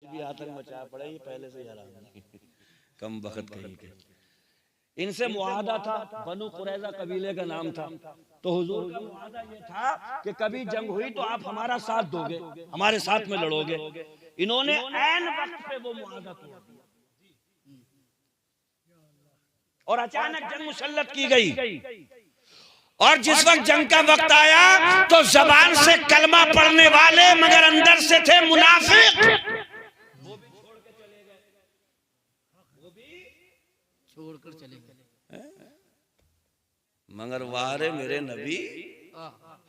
भी आतंक मचा पड़े, ये पहले से ही हराम कम वक्त कहीं के। इनसे मुआहदा था, बनु कुरैजा कबीले का नाम था। तो हुजूर का मुआहदा ये था कि कभी जंग हुई तो आप हमारा साथ दोगे, हमारे साथ में लड़ोगे। इन्होंने ऐन वक्त पे वो मुआहदा तोड़ दिया और अचानक जंग मुसल्लत की गई। और जिस वक्त जंग का वक्त आया तो जबान से कलमा पढ़ने वाले मगर अंदर से थे मुनाफिक, वो भी छोड़कर चले गए। मगर वारे मेरे नबी,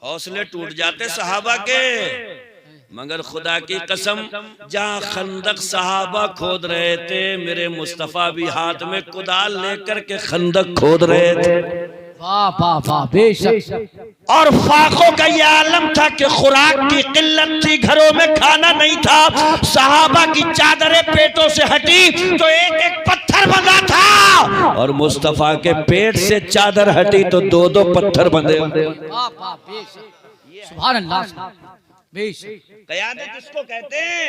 हौसले टूट जाते सहाबा के। मगर खुदा की कसम, जहां खंदक सहाबा खोद रहे थे, मेरे मुस्तफा भी हाथ में कुदाल लेकर के खंदक खोद रहे थे। वाह वाह वाह, बेशक। और फाकों का ये आलम था कि खुराक की किल्लत थी, घरों में खाना नहीं था। सहाबा की चादरें पेटों से हटी तो एक एक पत्थर बंधा था, और मुस्तफा के पेट से चादर हटी तो दो दो पत्थर बंधे। वाह वाह, बेशक, सुभान अल्लाह, बेशक। क़यादत इसको कहते हैं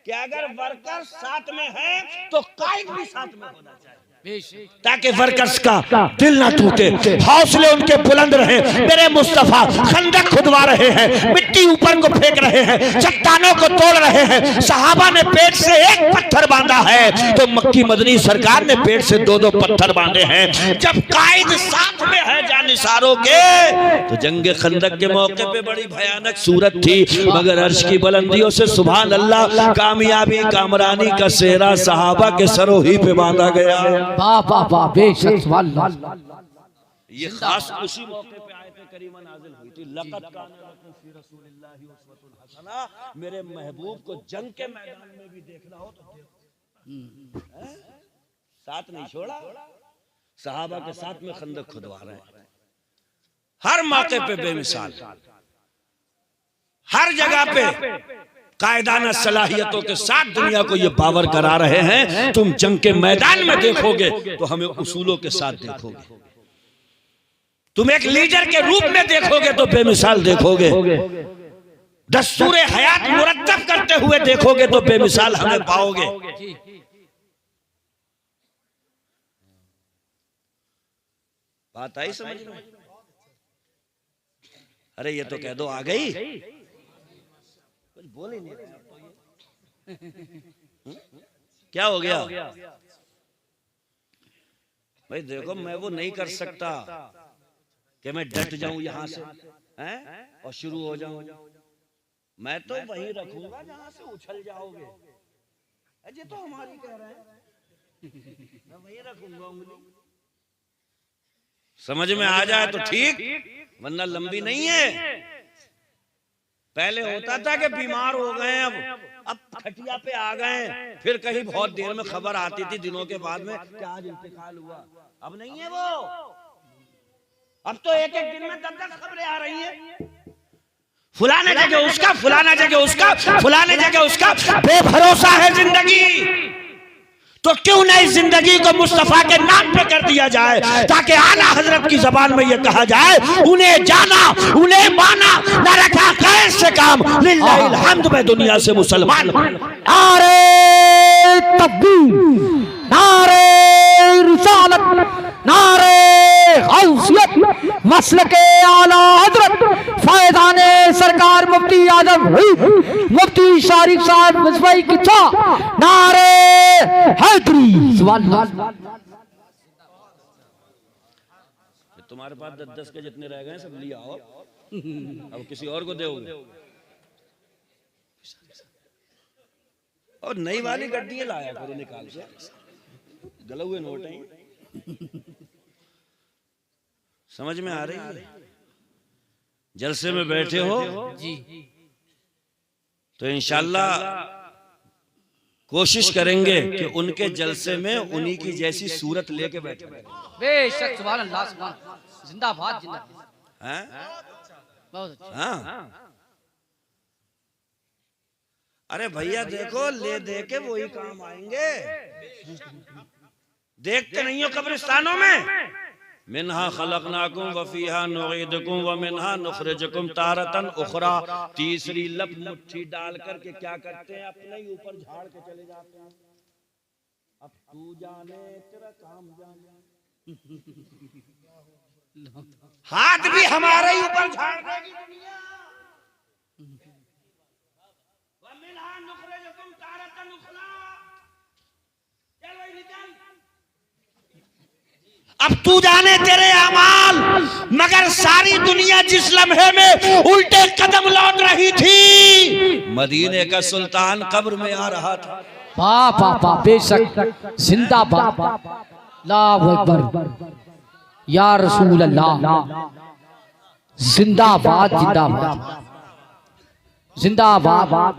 कि अगर वर्कर साथ में है तो कायद भी साथ में होना चाहिए, ताकि वर्कर्स का दिल ना टूटे, हौसले उनके बुलंद रहे। मेरे मुस्तफा खंदक खुदवा रहे हैं, मिट्टी ऊपर को फेंक रहे हैं, चट्टानों को तोड़ रहे हैं। सहाबा ने पेट से एक पत्थर बांधा है तो मक्की मदनी सरकार ने पेट से दो दो पत्थर बांधे हैं। जब कायद साथ में है जानिसारों के, तो जंग खंदक के मौके पे बड़ी भयानक सूरत थी, मगर अर्श की बुलंदियों से सुभान अल्लाह कामयाबी कामरानी का सेहरा सहाबा के सरोही पे बांधा गया। वाह वाह वाह, बेशक, सुभान अल्लाह। ये खास उसी मौके पे आयत करीमा नाज़िल हुई थी, लक़द काना लकुम फ़ी रसूलिल्लाहि उस्वतुन हसना। मेरे महबूब को जंग के मैदान में भी देखना हो तो देखो। साथ नहीं छोड़ा, सहाबा के साथ में खंदक खुदवा रहे हैं, हर मौके पे बेमिसाल, हर जगह पे कायदाना सलाहियतों के साथ दुनिया को ये पावर करा रहे हैं। तुम जंग के मैदान में देखोगे तो हमें उसूलों के साथ देखोगे, तुम एक लीडर के रूप में देखोगे तो बेमिसाल देखोगे, दस्तूरे हयात मुरत्तब करते हुए देखोगे तो बेमिसाल हमें पाओगे। बात आई समझ में? अरे ये तो कह दो आ गई, बोल ही नहीं रहे। क्या हो गया भाई? देखो मैं वो नहीं कर सकता कि मैं डट जाऊं यहां से हैं और शुरू हो जाऊं। मैं तो वहीं रखूंगा जहां से उछल जाओगे। ये तो हमारी कह रहे हैं, मैं वहीं रखूंगा उंगली। समझ में आ जाए तो ठीक, वरना लंबी नहीं है। पहले होता था कि बीमार हो गए, अब खटिया पे आ गए, फिर कहीं बहुत देर में खबर आती थी दिनों के बाद में कि आज इंतकाल हुआ। अब नहीं है वो, अब तो एक एक दिन में 10-10 खबरें आ रही हैं। फलाने जगह उसका, फलाना जगह उसका, फलाने जगह उसका। बेभरोसा है जिंदगी, तो क्यों नहीं जिंदगी को मुस्तफा के नाम पे कर दिया जाए, ताकि आला हजरत की जबान में ये कहा जाए, उन्हें जाना उन्हें माना, न रखा खैर से काम, लिल्लाहिल हम्द में दुनिया से मुसलमान। नारे तकबीर, नारे रिसालत, नारे गौसियत, मसलके आला हजरत फैज़ाने सरकार मुफ्ती आजम मुफ्ती शारिक साहब मिसबाई की था। नारे हैदरी, सुभान अल्लाह। तुम्हारे पास 10-10 के जितने रह गए सब लिया आओ, अब किसी और को दोगे। और नई वाली गड्डी लाया करो निकाल के, गले हुए नोट हैं। समझ में आ रही है? जलसे में बैठे हो जी, तो इंशाल्लाह कोशिश करेंगे कि उनके जलसे में उन्हीं की जैसी सूरत लेके बैठे। बेशक, सुभान अल्लाह, सुभान अल्लाह, जिंदाबाद जिंदाबाद। हैं? बहुत अच्छा। हाँ, अरे भैया देखो, ले दे के वही काम आएंगे। देखते नहीं हो कब्रिस्तानों में मिन्हा खलकनाकुम व फीहा नुईदुकुम व मिन्हा नुखरिजुकुम तारतन उखरा। तीसरी लप मुट्ठी डाल करके क्या करते हैं, अपने ही ऊपर झाड़ के चले जाते हैं। अब तू जाने तेरा काम जाने। हाथ भी हमारे ही ऊपर झाड़ देगी दुनिया। व मिन्हा नुखरिजुकुम तारतन उखरा। चल भाई निकल। अब तू जाने तेरे अमाल, मगर सारी दुनिया जिस लम्हे में उल्टे कदम लौट रही थी, मदीने का सुल्तान कब्र में आ रहा था। वाह वाह वाह, बेशक जिंदाबाद, अल्लाहु अकबर, या रसूल अल्लाह, जिंदाबाद जिंदाबाद जिंदाबाद।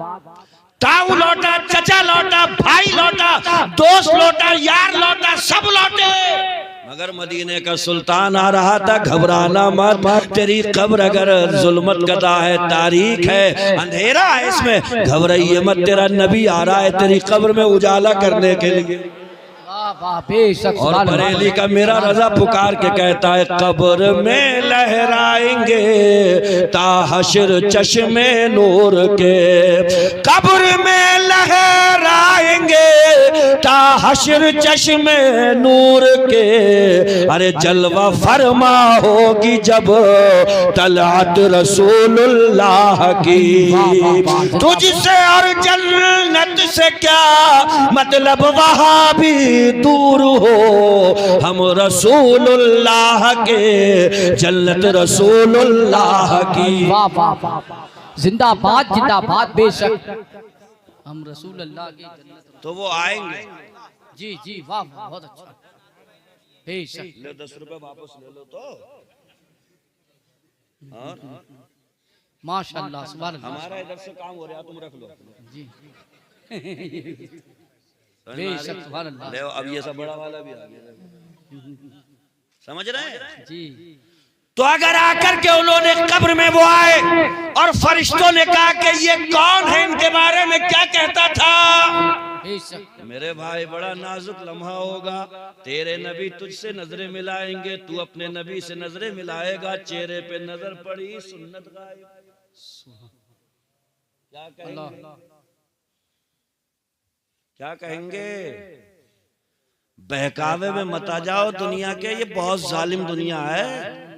ताऊ लौटा, चचा लौटा, भाई लौटा, दोस्त लौटा, यार लौटा, सब लौटे, मगर मदीने का सुल्तान आ रहा था। घबराना मत, तेरी कब्र अगर जुल्मत कदा है, तारीख है, अंधेरा है इसमें, घबराइए मत, तेरा नबी आ रहा है तेरी कब्र में उजाला करने के लिए। और बरेली का मेरा रजा पुकार के कहता है, कब्र में लहराएंगे ताहशर चश्मे नूर के, कब्र में लहराएंगे ताहशर चश्मे नूर के। अरे जलवा फरमा होगी जब तलअत रसूलुल्लाह की, तुझसे और जन्नत से क्या मतलब, वहां भी दूर हो, हम रसूलुल्लाह के, जन्नत रसूलुल्लाह की। वाह वाह वाह, जिंदाबाद जिंदाबाद, बेशक हम रसूलुल्लाह की जन्नत। तो वो आएंगे। जी जी, वाह वाह, बहुत अच्छा, बेशक। ले 10 रुपए वापस ले लो तो। और माशाअल्लाह, सुभान अल्लाह, हमारा इधर से काम हो रहा, तुम रख लो जी। बेशक, सुभान अल्लाह। ले अब ये सब बड़ा वाला भी आ गया, समझ रहे हैं जी। तो अगर आकर के उन्होंने कब्र में वो आए और फरिश्तों ने कहा कि ये कौन है, इनके बारे में क्या कहता था, बेशक मेरे भाई बड़ा नाजुक लम्हा होगा, तेरे नबी तुझसे नजरें मिलाएंगे, तू अपने नबी से नजरें मिलाएगा, चेहरे पे नजर पड़ी सुन्नत गायब। क्या कहेंगे, क्या कहेंगे, बहकावे में मत आ जाओ दुनिया के, ये बहुत जालिम दुनिया है।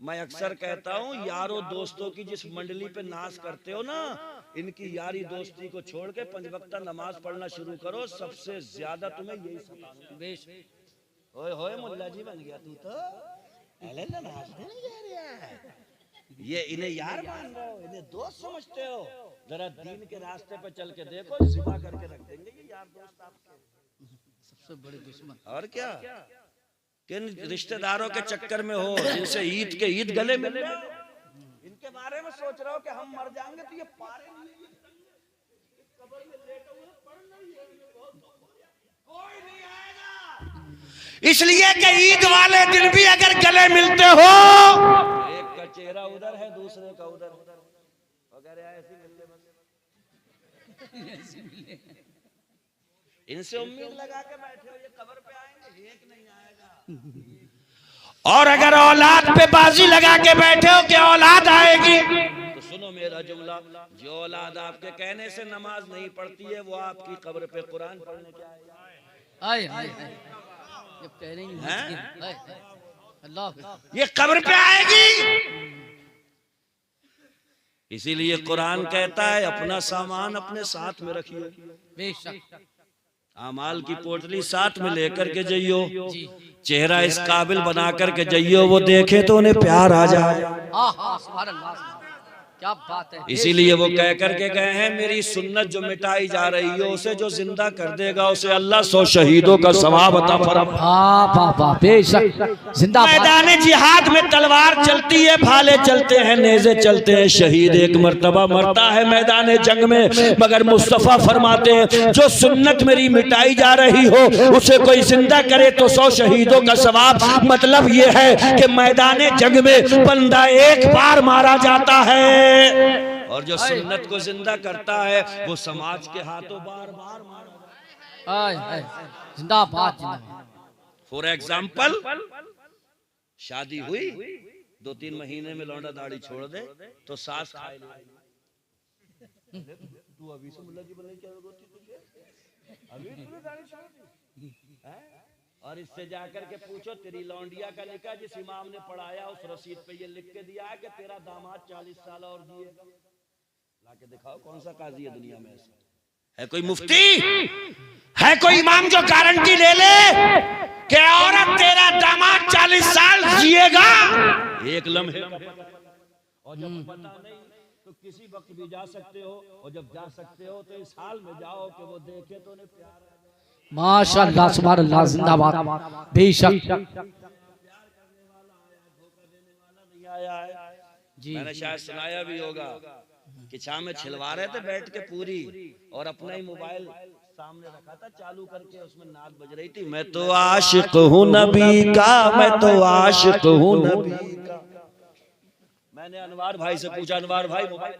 मैं अक्सर कहता हूँ, यारों दोस्तों की जिस मंडली पे नाश करते हो ना, इनकी यारी दोस्ती को छोड़ के 5 वक्ता नमाज पढ़ना शुरू करो, सबसे ज्यादा तुम्हें यही सताएंगे। ओए होए मुल्ला जी बन गया तू तो, पहले नमाज नहीं कह रहा है, ये इन्हें यार मान रहे हो, इन्हें दोस्त समझते हो, जरा दीन के रास्ते पे चल के देखो, जिबा करके रख देंगे ये यार दोस्त आपके, सबसे बड़े दुश्मन। और क्या, किन रिश्तेदारों के चक्कर में हो जिनसे ईद के ईद गले मिल रहे हो, इनके बारे में सोच रहे हो कि हम मर जाएंगे तो ये पारे नहीं, कब्र में लेटे हुए पड़ नहीं है, कोई नहीं आएगा। इसलिए कि ईद वाले दिन भी अगर गले मिलते हो, एक का चेहरा उधर है, दूसरे का उधर, अगर ऐसे मिलने इनसे उम्मीद लगा के बैठे हो ये कब्र पे आएंगे, एक नहीं आएगा। और अगर औलाद पे बाजी लगा के बैठे हो कि औलाद आएगी, तो सुनो मेरा जुमला, जो औलाद आपके कहने से नमाज नहीं पढ़ती है, वो आपकी कब्र पे कुरान पढ़ने क्या आएगा। आए आए जब कह रही हैं अल्लाह, ये कब्र पे आएगी। इसीलिए कुरान कहता है अपना सामान अपने साथ में रखिए, बेशक अमाल की पोटली साथ में लेकर के जाइयो, चेहरा इस काबिल बना करके जाइयो, वो देखे तो उन्हें प्यार आ जाए। सुभान अल्लाह, क्या बात है। इसीलिए वो कह करके गए हैं, मेरी सुन्नत जो मिटाई जा रही है उसे जो जिंदा कर देगा उसे अल्लाह 100 शहीदों का सवाब अता फरमाएगा। बेशक जिंदाबाद। मैदान जिहाद में तलवार चलती है, भाले चलते हैं, नेज़े चलते हैं, शहीद एक मर्तबा मरता है मैदान जंग में, मगर मुस्तफा फरमाते हैं जो सुन्नत मेरी मिटाई जा रही हो उसे कोई जिंदा करे तो 100 शहीदों का सवाब। मतलब ये है कि मैदान जंग में बंदा एक बार मारा जाता है, और जो सुन्नत को जिंदा करता है वो समाज के हाथों बार बार मारा। जिंदाबाद जिंदाबाद। फॉर एग्जाम्पल शादी हुई 2-3 महीने में लौंडा दाढ़ी छोड़ दे तो सास खाए तू अभी से मुल्ला जी बोले क्या होती तुझे अभी तूने दाढ़ी छोड़ दी हैं? और इससे जाकर के पूछो तेरी लौंडिया का निकाह जिस इमाम ने पढ़ाया उस रसीद पे ये लिख के दिया है कि तेरा दामाद 40 साल और जिएगा। लाके दिखाओ कौन सा काजी है दुनिया में ऐसा है? कोई मुफ्ती है, कोई इमाम जो गारंटी ले ले कि औरत तेरा दामाद 40 साल जिएगा? एक लम्हे का पता। और जब पता नहीं तो किसी वक्त भी जा सकते हो, और जब जा सकते हो तो इस हाल में जाओ कि वो देखे तो उन्हें प्यार है। माशाअल्लाह सुभान अल्लाह जिंदाबाद। बेशक जी मैंने शायद सुनाया भी होगा कि शाम में छिलवा रहे थे बैठ के पूरी, और अपना ही मोबाइल सामने रखा था चालू करके, उसमें नाद बज रही थी मैं तो आशिक हूँ नबी का, मैं तो आशिक हूँ नबी का। मैंने अनवार भाई से पूछा, अनवार भाई मोबाइल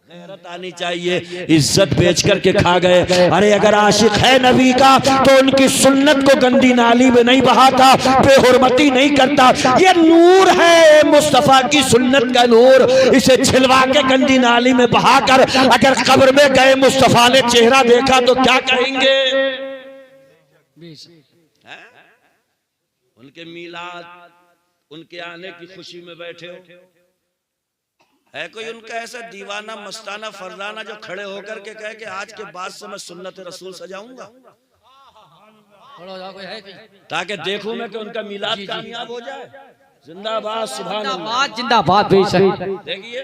गैरत आनी चाहिए, इज्जत बेच करके खा गए। अरे अगर आशिक है नबी का तो उनकी सुन्नत को गंदी नाली में नहीं बहाता, बेहुरमती नहीं करता। ये नूर है मुस्तफा की सुन्नत का नूर, इसे छिलवा के गंदी नाली में बहाकर अगर कब्र में गए मुस्तफा ने चेहरा देखा तो क्या कहेंगे? उनके मीलाद, उनके आने की खुशी में बैठे हो, है कोई उनका ऐसा दीवाना मस्ताना फरदाना जो खड़े होकर के कहे कि आज के बाद से मैं सुन्नत रसूल सजाऊंगा, ताकि देखूं मैं कि उनका मीलाद कामयाब हो जाए? जिंदाबाद सुभान अल्लाह जिंदाबाद। बेशक देखिए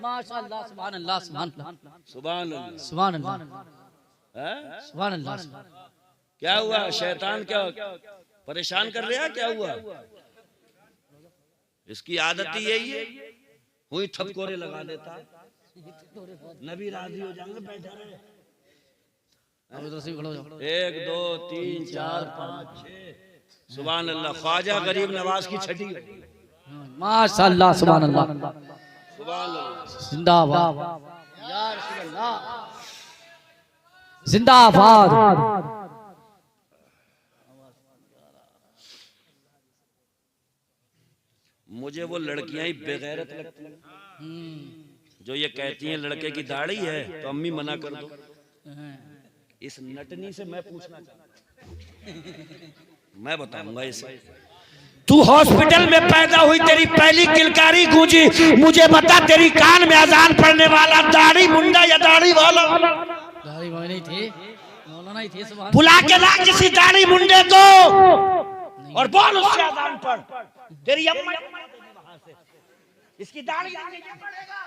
माशाअल्लाह सुभान अल्लाह सुभान सुभान अल्लाह सुभान अल्लाह सुभान अल्लाह। क्या हुआ? शैतान क्या परेशान कर रहा? क्या हुआ? इसकी आदत ही यही है, हुई थपकोरे लगा देता है। नबी राजी हो जाएंगे, बैठा रहे। 1 2 3 4 5 6 सुभान अल्लाह। ख्वाजा गरीब नवाज की छठी माशाअल्लाह सुभान अल्लाह सुभान अल्लाह। जिंदाबाद या रसूल अल्लाह जिंदाबाद। मुझे वो लड़कियां ही बेगैरत लगती हैं जो ये कहती हैं लड़के की दाढ़ी है तो अम्मी मना कर दो। इस नटनी से मैं पूछना चाहता हूं, मैं बताऊंगा इसे। तू हॉस्पिटल में पैदा हुई, तेरी पहली किलकारी गूंजी, मुझे बता तेरी कान में अजान पढ़ने वाला दाढ़ी मुंडा या दाढ़ी वाला? दाढ़ी वाले थे, मौलाना ही थे। सुभान बुला के ला किसी दाढ़ी मुंडे को और बोल उससे अजान पढ़। तेरी अम्मा वहां से इसकी दाढ़ी पड़ेगा।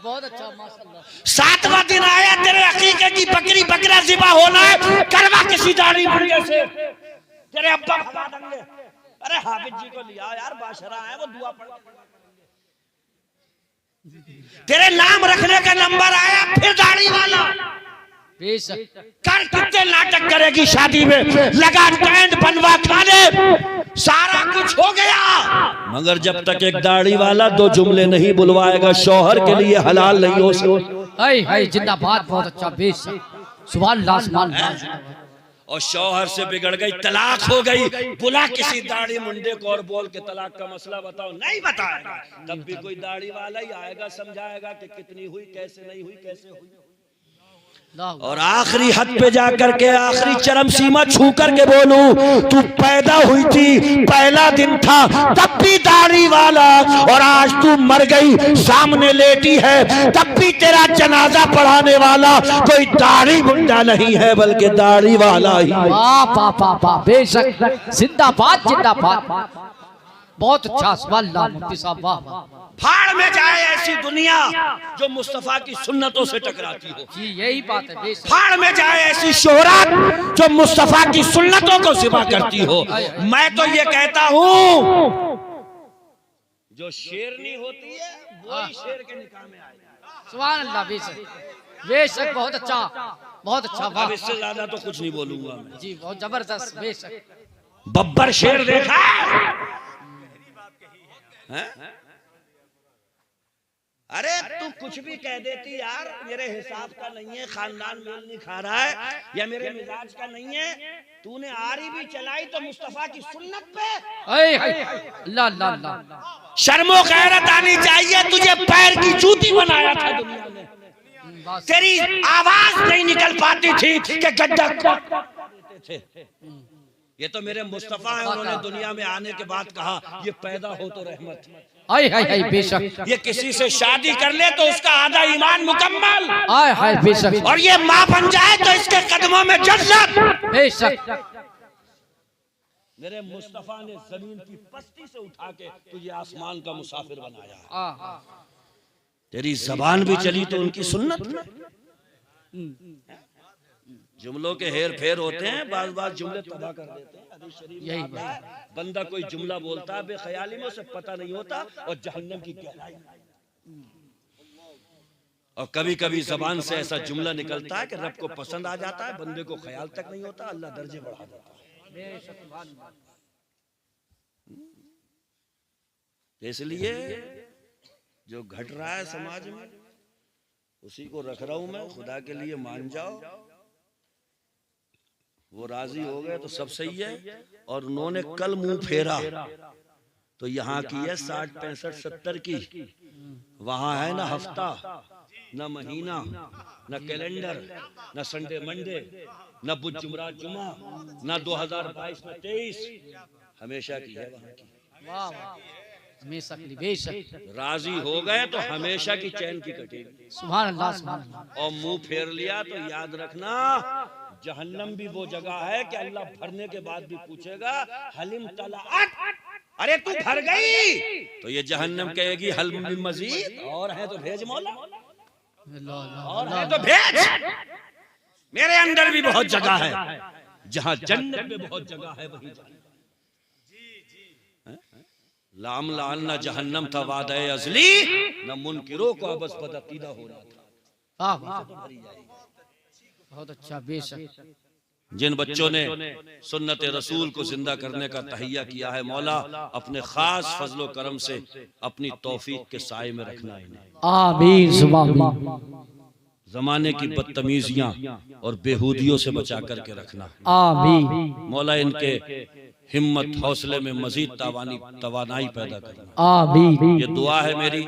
बहुत अच्छा माशाअल्लाह। 7वां दिन आया, तेरे अकीके की बकरी बकरा ज़िबा होना है, करवा किसी दाढ़ी मुंडे से। तेरे अब्बा खवा देंगे। अरे हाफिज जी को लिया यार, बाशरा है वो दुआ पढ़। तेरे नाम रखने का नंबर आया, फिर दाढ़ी वाला। कर कितने नाटक करेगी शादी में, लगा टेंट बनवा खाने, सारा कुछ हो गया, मगर जब तक एक दाढ़ी वाला 2 जुमले नहीं बुलवाएगा शौहर के लिए हलाल नहीं हो सकता। हाय जिंदाबाद। बहुत अच्छा। बेशक सुभान अल्लाह सुभान अल्लाह। और शौहर से बिगड़ गई, तलाक हो गई, बुला किसी दाढ़ी मुंडे को और बोल के तलाक का मसला बताओ। नहीं बताएगा, तब भी कोई दाढ़ी वाला ही आएगा, समझाएगा कि कितनी हुई, कैसे नहीं हुई, कैसे हुई। और आखिरी हद पे जाकर के, आखिरी चरम सीमा छू करके बोलूं, तू पैदा हुई थी, पहला दिन था, तब भी दाढ़ी वाला, और आज तू मर गई, सामने लेटी है, तब भी तेरा जनाजा पढ़ाने वाला कोई दाढ़ी मुंडा नहीं है, बल्कि दाढ़ी वाला ही। वाह बेशक जिंदाबाद जिंदाबाद। बहुत अच्छा सुभान अल्लाह मुफ्ती साहब। वाह। फाड़ में जाए ऐसी दुनिया जो मुस्तफा की सुन्नतों से टकराती हो। जी यही बात है। फाड़ में जाए ऐसी शोहरत जो मुस्तफा की सुन्नतों को ज़िबा करती हो। मैं तो ये कहता हूँ जो शेरनी होती है वही शेर के निकाह में आए। सुभान अल्लाह। बेशक बहुत अच्छा बहुत अच्छा। अब इससे ज्यादा तो कुछ नहीं बोलूंगा मैं। जी बहुत जबरदस्त। बेशक बब्बर शेर देखा है? अरे तू कुछ भी कह देती यार, मेरे हिसाब का नहीं है, खानदान मेल नहीं खा रहा है या मेरे मिजाज का नहीं है। तूने आरी भी चलाई तो मुस्तफा की सुन्नत पे। अल्लाह अल्लाह अल्लाह, शर्मो गैरत आनी चाहिए। तुझे पैर की जूती बनाया था दुनिया ने, तेरी आवाज नहीं निकल पाती थी कि गड्ढा देते थे। ये तो मेरे मुस्तफा है, उन्होंने दुनिया में आने के बाद कहा ये पैदा हो तो रहमत। हाय हाय हाय बेशक, ये किसी से शादी कर ले तो उसका आधा ईमान मुकम्मल। हाय हाय बेशक, और ये माँ बन जाए तो इसके कदमों में जन्नत। बेशक। मेरे मुस्तफा ने जमीन की पस्ती से उठा के तुझे आसमान का मुसाफिर बनाया। तेरी जबान भी चली तो उनकी सुन्नत में। जुमलों के हेर फेर होते हैं, बार बार जुमले तबाह कर देते हैं। हदीस शरीफ में आता है, बंदा कोई जुमला बोलता है बेख्याली में, उसे पता नहीं होता और जहन्नम की गहराई। और कभी कभी जबान से ऐसा जुमला निकलता है कि रब को पसंद आ जाता है, बंदे को ख्याल तक नहीं होता, अल्लाह दर्जे बढ़ा देता है। इसलिए जो घट रहा है समाज में उसी को रख रहा हूं मैं, खुदा के लिए मान जाओ। वो राजी हो गए तो सब सही है। और उन्होंने कल मुंह फेरा तो यहाँ की है 60, 65, 70 की, वहां है ना हफ्ता, न महीना, न कैलेंडर, न संडे मंडे, न बुध जुमरात जुमा, न 2022 न 23, हमेशा की है वहां की। हमेशा के लिए बेशक। राजी हो गए तो हमेशा की चैन की कटेगी। सुभान अल्लाह सुभान अल्लाह। और मुंह फेर लिया तो याद रखना जहन्नम भी वो जगह है कि अल्लाह भरने के बाद भी पूछेगा हलिम तलाअत, अरे तू भर गई तो ये जहन्नम कहेगी हल मिन मजीद, और है तो भेज मौला, और है तो भेज। मेरे अंदर भी बहुत जगह है, जहां जन्नत में बहुत जगह है वही जगह। लाम लाना जहन्नम था वादा अजली, न मुनकिरों को बस बदअकीदा होना था। बहुत अच्छा बेशक। जिन बच्चों ने सुन्नत रसूल को जिंदा करने का तहैया किया है, मौला अपने खास फजलो करम से अपनी तौफीक के साए में रखना इन्हें। आमीन सुभान अल्लाह। जमाने की बदतमीजियां और बेहूदियों से बचा करके रखना। आमीन। मौला इनके हिम्मत हौसले में मजीद तवानाई पैदा करना। आमीन। ये दुआ है मेरी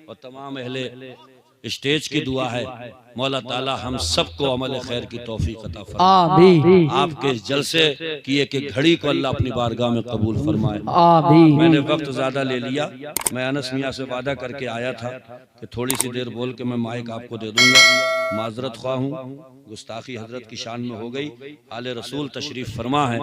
और तमाम अहले स्टेज की दुआ है। मौला ताला हम सबको अमल खैर की तौफीक अता फरमाए। आमीन। आपके इस जलसे की एक एक घड़ी को अल्लाह अपनी बारगाह में कबूल फरमाए। आमीन। मैंने वक्त ज्यादा ले लिया, मैं अनस मियां से वादा करके आया था कि थोड़ी सी देर बोल के मैं माइक आपको दे दूंगा। माजरत ख्वाह हूँ, गुस्ताखी हजरत की शान में हो गई। आले रसूल तशरीफ फरमा है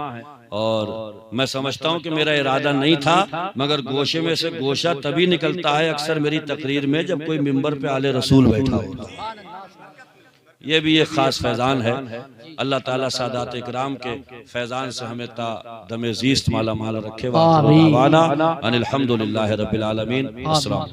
और मैं समझता हूँ कि मेरा इरादा नहीं था, मगर गोशे में से गोशा तभी निकलता है अक्सर मेरी तकरीर में जब कोई मिंबर पे आले रसूल बैठा होता। ये भी एक खास फैजान है। अल्लाह ताला सादात इकराम के फैजान से हमें ता दमे ज़ीस्त माला माल रखे। वाना अनिल हम्दुलिल्लाहि रब्बिल आलमीन। अस्सलाम।